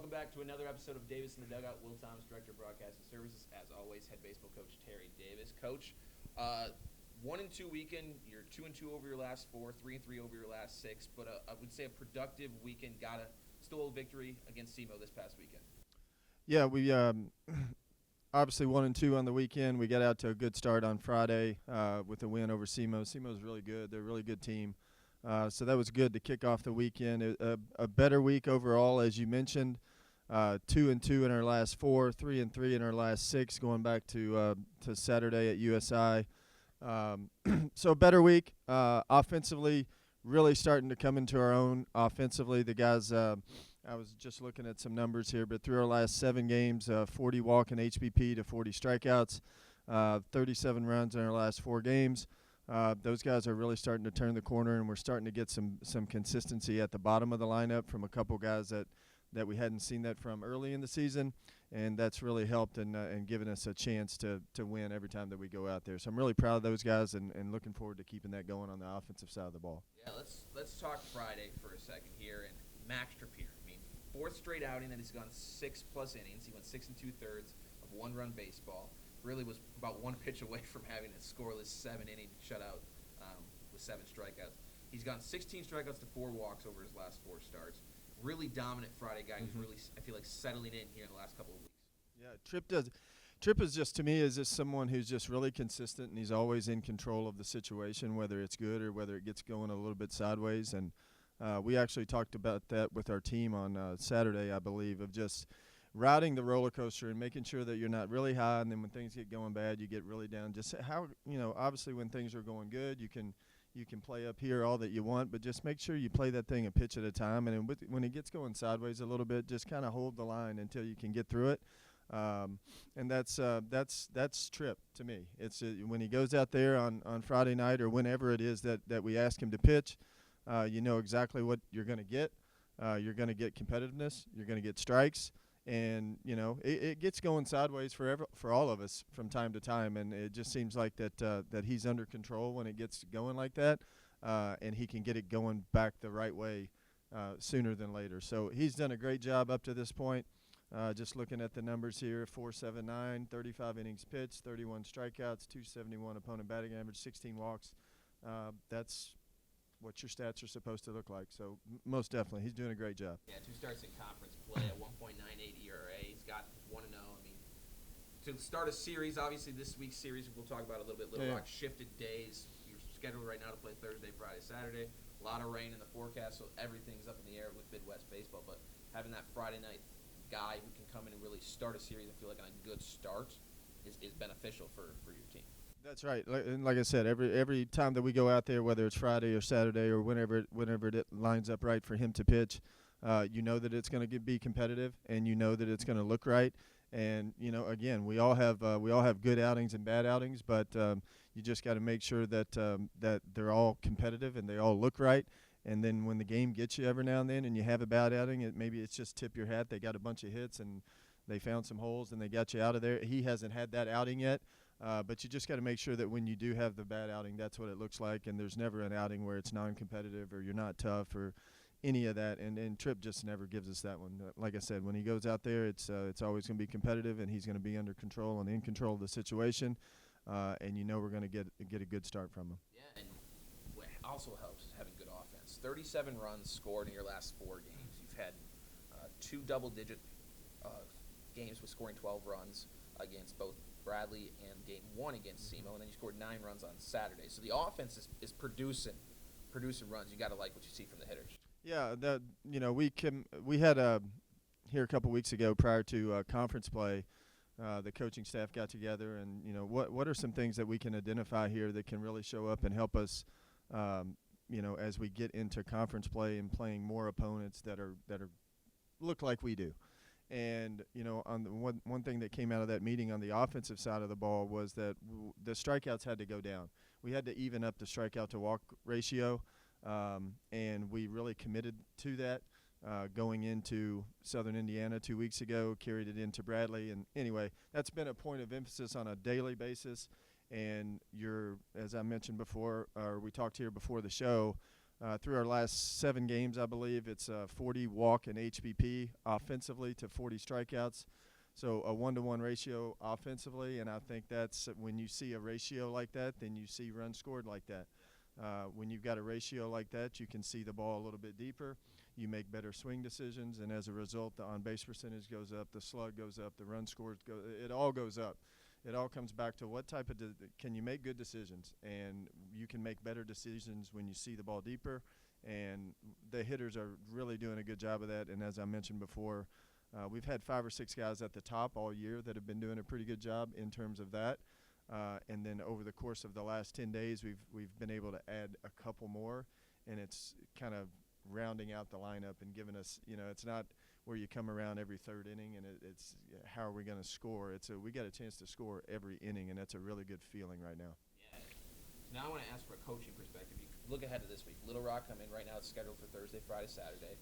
Welcome back to another episode of Davis in the Dugout. Will Thomas, Director of Broadcasting Services. As always, head baseball coach Terry Davis. Coach, 1-2 weekend. You're 2-2 over your last 4, 3-3 over your last 6. But I would say a productive weekend. Stole a victory against SEMO this past weekend. Yeah, we obviously 1-2 on the weekend. We got out to a good start on Friday with a win over SEMO. SEMO's really good. They're a really good team. So that was good to kick off the weekend. A better week overall, as you mentioned. 2-2 in our last 4, 3-3 in our last 6, going back to Saturday at USI. So a better week. Offensively, really starting to come into our own offensively. The guys, I was just looking at some numbers here, but through our last 7 games, 40 walk and HBP to 40 strikeouts, 37 runs in our last 4 games. Those guys are really starting to turn the corner, and we're starting to get some consistency at the bottom of the lineup from a couple guys that we hadn't seen that from early in the season, and that's really helped and given us a chance to win every time that we go out there. So I'm really proud of those guys and looking forward to keeping that going on the offensive side of the ball. Yeah, let's talk Friday for a second here. And Max Trappier, 4th straight outing that he's gone 6+ innings. He went 6 2/3 of 1-run baseball. Really was about 1 pitch away from having a scoreless 7-inning shutout with 7 strikeouts. He's gone 16 strikeouts to 4 walks over his last 4 starts. Really dominant Friday guy who's really, I feel like, settling in here in the last couple of weeks. Yeah, Tripp is just, to me, is just someone who's just really consistent, and he's always in control of the situation, whether it's good or whether it gets going a little bit sideways. And we actually talked about that with our team on Saturday, I believe, of just riding the roller coaster and making sure that you're not really high, and then when things get going bad, you get really down. Just how, obviously when things are going good, you can play up here all that you want, but just make sure you play that thing a pitch at a time. And when it gets going sideways a little bit, just kind of hold the line until you can get through it. And that's Tripp to me. It's when he goes out there on Friday night or whenever it is that we ask him to pitch, you know exactly what you're going to get. You're going to get competitiveness. You're going to get strikes. And, it gets going sideways for all of us from time to time. And it just seems like that he's under control when it gets going like that. And he can get it going back the right way sooner than later. So he's done a great job up to this point. Just looking at the numbers here, 4.79, 35 innings pitched, 31 strikeouts, 271 opponent batting average, 16 walks. That's what your stats are supposed to look like. So most definitely, he's doing a great job. Yeah, 2 starts in conference play at 1.98 ERA. He's got 1-0. To start a series, obviously this week's series we'll talk about a little bit. Little Rock shifted days. You're scheduled right now to play Thursday, Friday, Saturday. A lot of rain in the forecast, so everything's up in the air with Midwest baseball. But having that Friday night guy who can come in and really start a series and feel like on a good start is beneficial for your team. That's right. Like I said, every time that we go out there, whether it's Friday or Saturday or whenever it lines up right for him to pitch, you know that it's going to be competitive, and you know that it's going to look right. And again, we all have good outings and bad outings, but you just got to make sure that that they're all competitive and they all look right. And then when the game gets you every now and then, and you have a bad outing, maybe it's just tip your hat. They got a bunch of hits and they found some holes and they got you out of there. He hasn't had that outing yet. But you just got to make sure that when you do have the bad outing, that's what it looks like. And there's never an outing where it's non-competitive or you're not tough or any of that. And Tripp just never gives us that one. Like I said, when he goes out there, it's always going to be competitive, and he's going to be under control and in control of the situation. And we're going to get a good start from him. Yeah, and what also helps is having good offense. 37 runs scored in your last 4 games. You've had 2 double-digit games with scoring 12 runs against both Bradley and game 1 against SEMO, and then you scored 9 runs on Saturday. So the offense is producing runs. You got to like what you see from the hitters. Yeah, we had here a couple weeks ago prior to conference play, the coaching staff got together, and what are some things that we can identify here that can really show up and help us, as we get into conference play and playing more opponents that are look like we do. And, on the one thing that came out of that meeting on the offensive side of the ball was that the strikeouts had to go down. We had to even up the strikeout to walk ratio, and we really committed to that going into Southern Indiana 2 weeks ago, carried it into Bradley. And anyway, that's been a point of emphasis on a daily basis. And as I mentioned before, or we talked here before the show, Through our last 7 games, I believe it's 40 walk and HBP offensively to 40 strikeouts. So a 1-to-1 ratio offensively, and I think that's when you see a ratio like that, then you see runs scored like that. When you've got a ratio like that, you can see the ball a little bit deeper. You make better swing decisions, and as a result, the on-base percentage goes up, the slug goes up, the run scores go. It all goes up. It all comes back to what type of can you make good decisions, and you can make better decisions when you see the ball deeper, and the hitters are really doing a good job of that. And as I mentioned before, we've had 5 or 6 guys at the top all year that have been doing a pretty good job in terms of that. And then over the course of the last 10 days, we've been able to add a couple more, and it's kind of rounding out the lineup and giving us, it's not where you come around every 3rd inning and it's how are we going to score. We got a chance to score every inning, and that's a really good feeling right now. Yeah. Now I want to ask from a coaching perspective. You look ahead to this week. Little Rock, right now it's scheduled for Thursday, Friday, Saturday.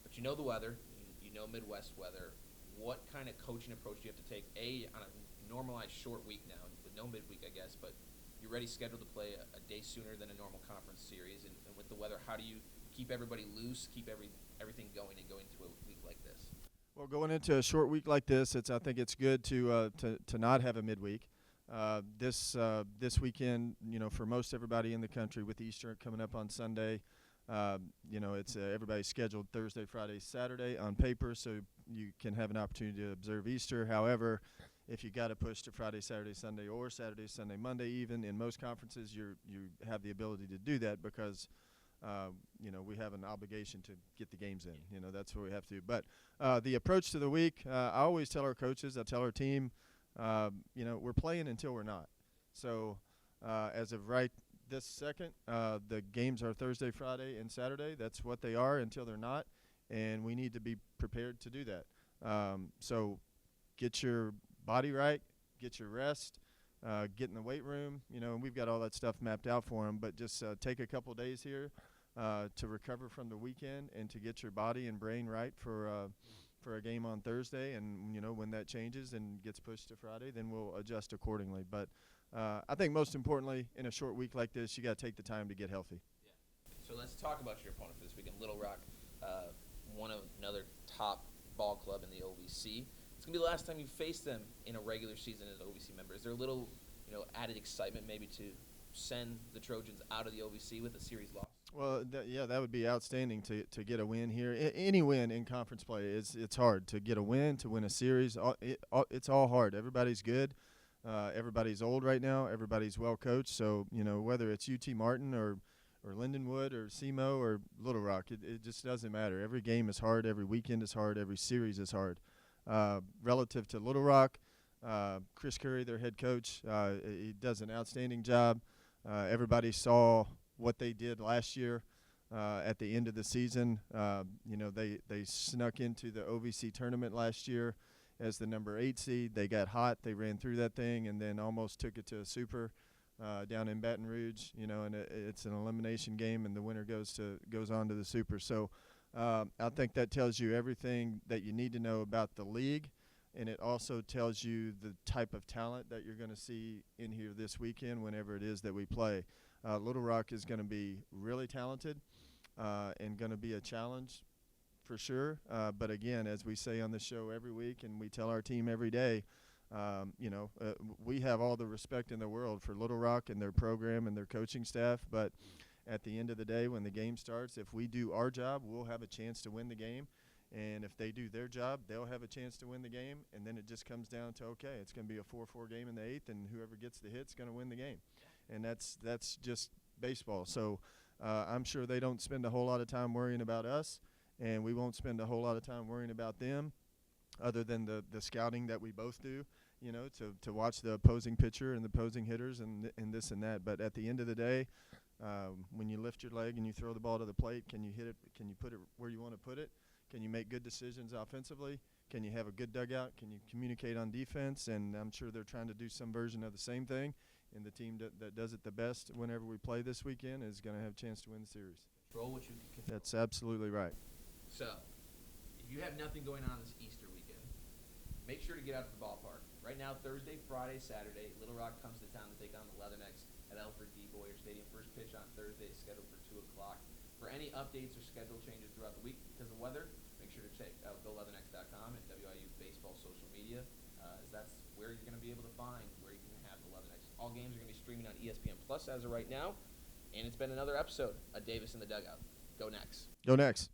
But you know the weather. You know Midwest weather. What kind of coaching approach do you have to take, on a normalized short week now, with no midweek, I guess, but you're already scheduled to play a day sooner than a normal conference series, and with the weather, how do you keep everybody loose, keep everything going to a week like this? Well, going into a short week like this, I think it's good to not have a midweek. This weekend, for most everybody in the country, with Easter coming up on Sunday, it's everybody's scheduled Thursday, Friday, Saturday on paper, so you can have an opportunity to observe Easter. However, if you got to push to Friday, Saturday, Sunday, or Saturday, Sunday, Monday, even in most conferences, you have the ability to do that because we have an obligation to get the games in. That's what we have to do. But the approach to the week, I always tell our coaches, I tell our team, we're playing until we're not. So as of right this second, the games are Thursday, Friday, and Saturday. That's what they are until they're not, and we need to be prepared to do that. So get your body right, get your rest, get in the weight room, and we've got all that stuff mapped out for them, but just take a couple days here to recover from the weekend and to get your body and brain right for a game on Thursday. And, when that changes and gets pushed to Friday, then we'll adjust accordingly. But I think most importantly, in a short week like this, you got to take the time to get healthy. Yeah. So let's talk about your opponent for this weekend. Little Rock, another top ball club in the OVC. It's going to be the last time you face them in a regular season as an OVC member. Is there a little, added excitement maybe to send the Trojans out of the OVC with a series loss? Well, that would be outstanding to get a win here. Any win in conference play, it's hard. To get a win, to win a series, it's all hard. Everybody's good. Everybody's old right now. Everybody's well coached. So, whether it's UT Martin or Lindenwood or SEMO or Little Rock, it just doesn't matter. Every game is hard. Every weekend is hard. Every series is hard. Relative to Little Rock, Chris Curry, their head coach, he does an outstanding job. Everybody saw what they did last year at the end of the season. They snuck into the OVC tournament last year as the number 8 seed. They got hot. They ran through that thing and then almost took it to a super down in Baton Rouge. And it's an elimination game, and the winner goes on to the super. So I think that tells you everything that you need to know about the league, and it also tells you the type of talent that you're going to see in here this weekend whenever it is that we play. Little Rock is going to be really talented and going to be a challenge for sure. But again, as we say on the show every week and we tell our team every day, we have all the respect in the world for Little Rock and their program and their coaching staff. But at the end of the day, when the game starts, if we do our job, we'll have a chance to win the game. And if they do their job, they'll have a chance to win the game. And then it just comes down to, okay, it's going to be a 4-4 game in the 8th, and whoever gets the hit's going to win the game. And that's just baseball. So I'm sure they don't spend a whole lot of time worrying about us, and we won't spend a whole lot of time worrying about them other than the scouting that we both do, to watch the opposing pitcher and the opposing hitters and this and that. But at the end of the day, when you lift your leg and you throw the ball to the plate, can you hit it? Can you put it where you want to put it? Can you make good decisions offensively? Can you have a good dugout? Can you communicate on defense? And I'm sure they're trying to do some version of the same thing. And the team that does it the best whenever we play this weekend is going to have a chance to win the series. Control what you can control. That's absolutely right. So, if you have nothing going on this Easter weekend, make sure to get out to the ballpark. Right now, Thursday, Friday, Saturday, Little Rock comes to town to take on the Leathernecks at Alfred D. Boyer Stadium. First pitch on Thursday is scheduled for 2 o'clock. For any updates or schedule changes throughout the week because of weather, make sure to check out GoLeathernecks.com and WIU Baseball social media, as that's where you're going to be able to find where you can have the Leathernecks. All games are going to be streaming on ESPN Plus as of right now, and it's been another episode of Davis in the Dugout. Go Necks. Go Necks.